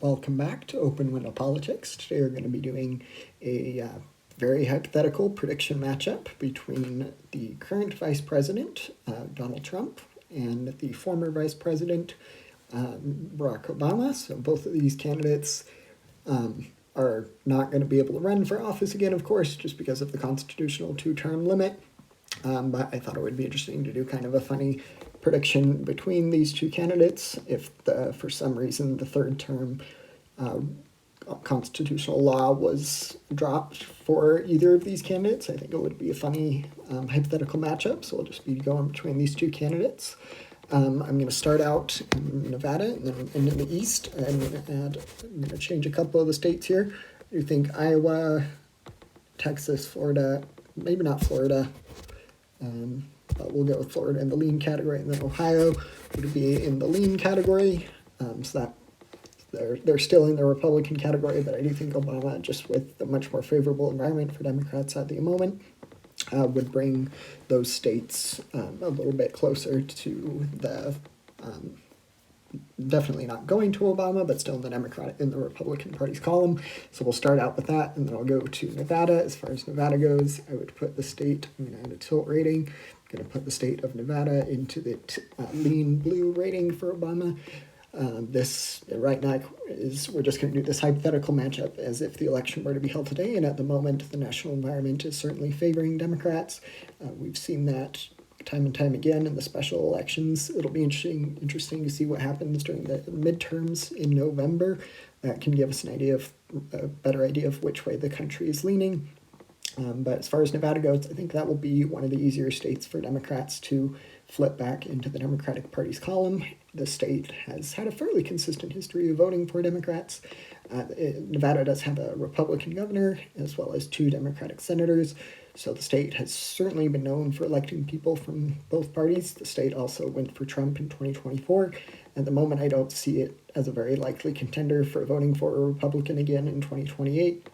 welcome back to Open Window Politics. Today we're going to be doing a very hypothetical prediction matchup between the current Vice President, Donald Trump, and the former Vice President, Barack Obama. So both of these candidates are not going to be able to run for office again, of course, just because of the constitutional two-term limit. But I thought it would be interesting to do kind of a funny prediction between these two candidates if for some reason the third term constitutional law was dropped for either of these candidates. I think it would be a funny hypothetical matchup, so we'll just be going between these two candidates. I'm going to start out in Nevada and then in the East. I'm going to change a couple of the states here. I think Iowa, Texas, Florida, maybe not Florida, but we'll go with Florida in the lean category, and then Ohio would be in the lean category. So that they're still in the Republican category, but I do think Obama, just with a much more favorable environment for Democrats at the moment, would bring those states a little bit closer to the definitely not going to Obama, but still in the Republican Party's column. So we'll start out with that, and then I'll go to Nevada. As far as Nevada goes, I would put the state, I'm going to add a tilt rating. I'm going to put the state of Nevada into the lean blue rating for Obama. This right now we're just going to do this hypothetical matchup as if the election were to be held today, and at the moment the national environment is certainly favoring Democrats. We've seen that time and time again in the special elections. It'll be interesting to see what happens during the midterms in November. That can give us a better idea of which way the country is leaning. But as far as Nevada goes, I think that will be one of the easier states for Democrats to flip back into the Democratic Party's column. The state has had a fairly consistent history of voting for Democrats. Nevada does have a Republican governor as well as 2 Democratic senators, so the state has certainly been known for electing people from both parties. The state also went for Trump in 2024. At the moment, I don't see it as a very likely contender for voting for a Republican again in 2028.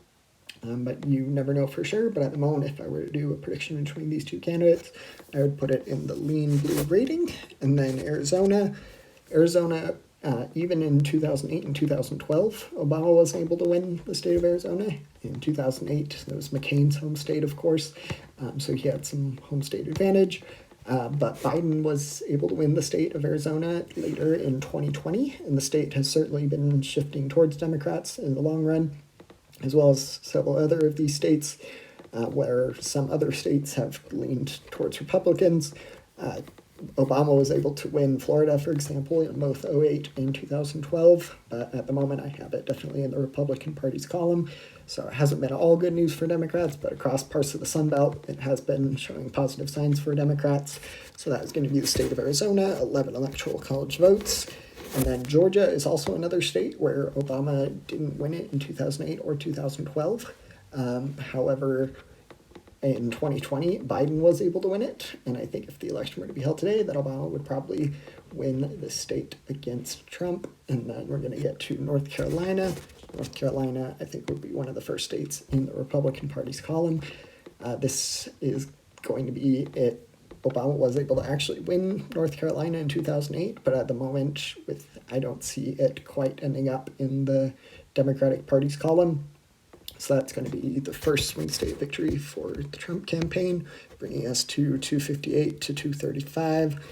But you never know for sure. But at the moment, if I were to do a prediction between these two candidates, I would put it in the lean blue rating. And then Arizona, even in 2008 and 2012, Obama was able to win the state of Arizona. In 2008, that was McCain's home state, of course, so he had some home state advantage. But Biden was able to win the state of Arizona later in 2020, and the state has certainly been shifting towards Democrats in the long run, as well as several other of these states, where some other states have leaned towards Republicans. Obama was able to win Florida, for example, in both 2008 and 2012, but at the moment I have it definitely in the Republican Party's column. So it hasn't been all good news for Democrats, but across parts of the Sun Belt, it has been showing positive signs for Democrats. So that is going to be the state of Arizona, 11 electoral college votes. And then Georgia is also another state where Obama didn't win it in 2008 or 2012. However, in 2020, Biden was able to win it, and I think if the election were to be held today, that Obama would probably win the state against Trump. And then we're going to get to North Carolina. North Carolina, I think, would be one of the first states in the Republican Party's column. This is going to be it. Obama was able to actually win North Carolina in 2008, but at the moment, I don't see it quite ending up in the Democratic Party's column. So that's going to be the first swing state victory for the Trump campaign, bringing us to 258 to 235.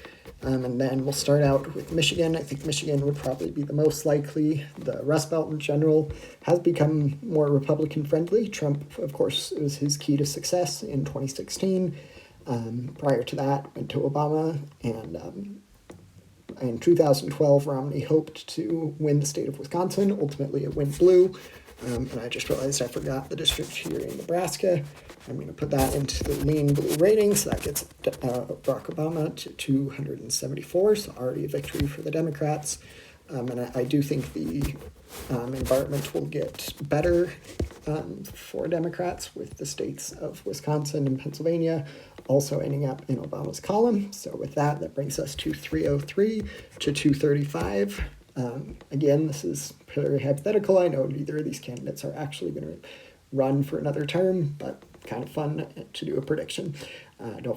And then we'll start out with Michigan. I think Michigan would probably be the most likely. The Rust Belt in general has become more Republican friendly. Trump, of course, was his key to success in 2016. Prior to that, went to Obama, and in 2012, Romney hoped to win the state of Wisconsin. Ultimately, it went blue. And I just realized I forgot the district here in Nebraska. I'm going to put that into the lean blue rating, so that gets Barack Obama to 274, so already a victory for the Democrats. And I do think the environment will get better for Democrats, with the states of Wisconsin and Pennsylvania also ending up in Obama's column. So with that brings us to 303 to 235. Again, this is very hypothetical. I know neither of these candidates are actually going to run for another term, but kind of fun to do a prediction. Don't